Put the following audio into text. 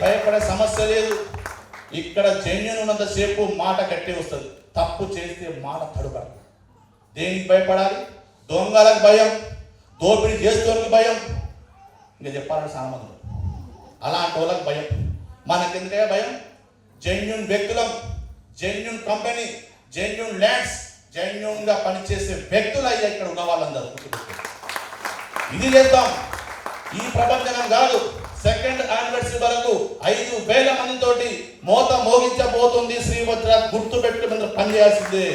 భయపడే సమస్య లేదు. ఇక్కడ జెన్యూన్ ఉన్నంతసేపు మాట గట్టి వస్తుంది, తప్పు చేస్తే మాట తడుపడదు. దేనికి భయపడాలి? దొంగలకు భయం, దోపిడీ చేస్తోనికి భయం, ఇంకా చెప్పాలంటే సామాన్యులు అలాంటి వాళ్ళకి భయం. మనకెందుకే భయం? జెన్యూన్ వ్యక్తులం, జెన్యూన్ కంపెనీ, జెన్యూన్ ల్యాండ్స్, జెన్యూన్ గా పనిచేసే వ్యక్తులు అయ్యా ఇక్కడ ఉన్న వాళ్ళందరూ. ఇది చేద్దాం. ఈ ప్రపంచం కాదు, సెకండ్ యానివర్సరీ వరకు 5,000 మందితోటి మోత మోగించబోతుంది శ్రీభద్ర. గుర్తు పెట్టుకుని పనిచేయాల్సిందే.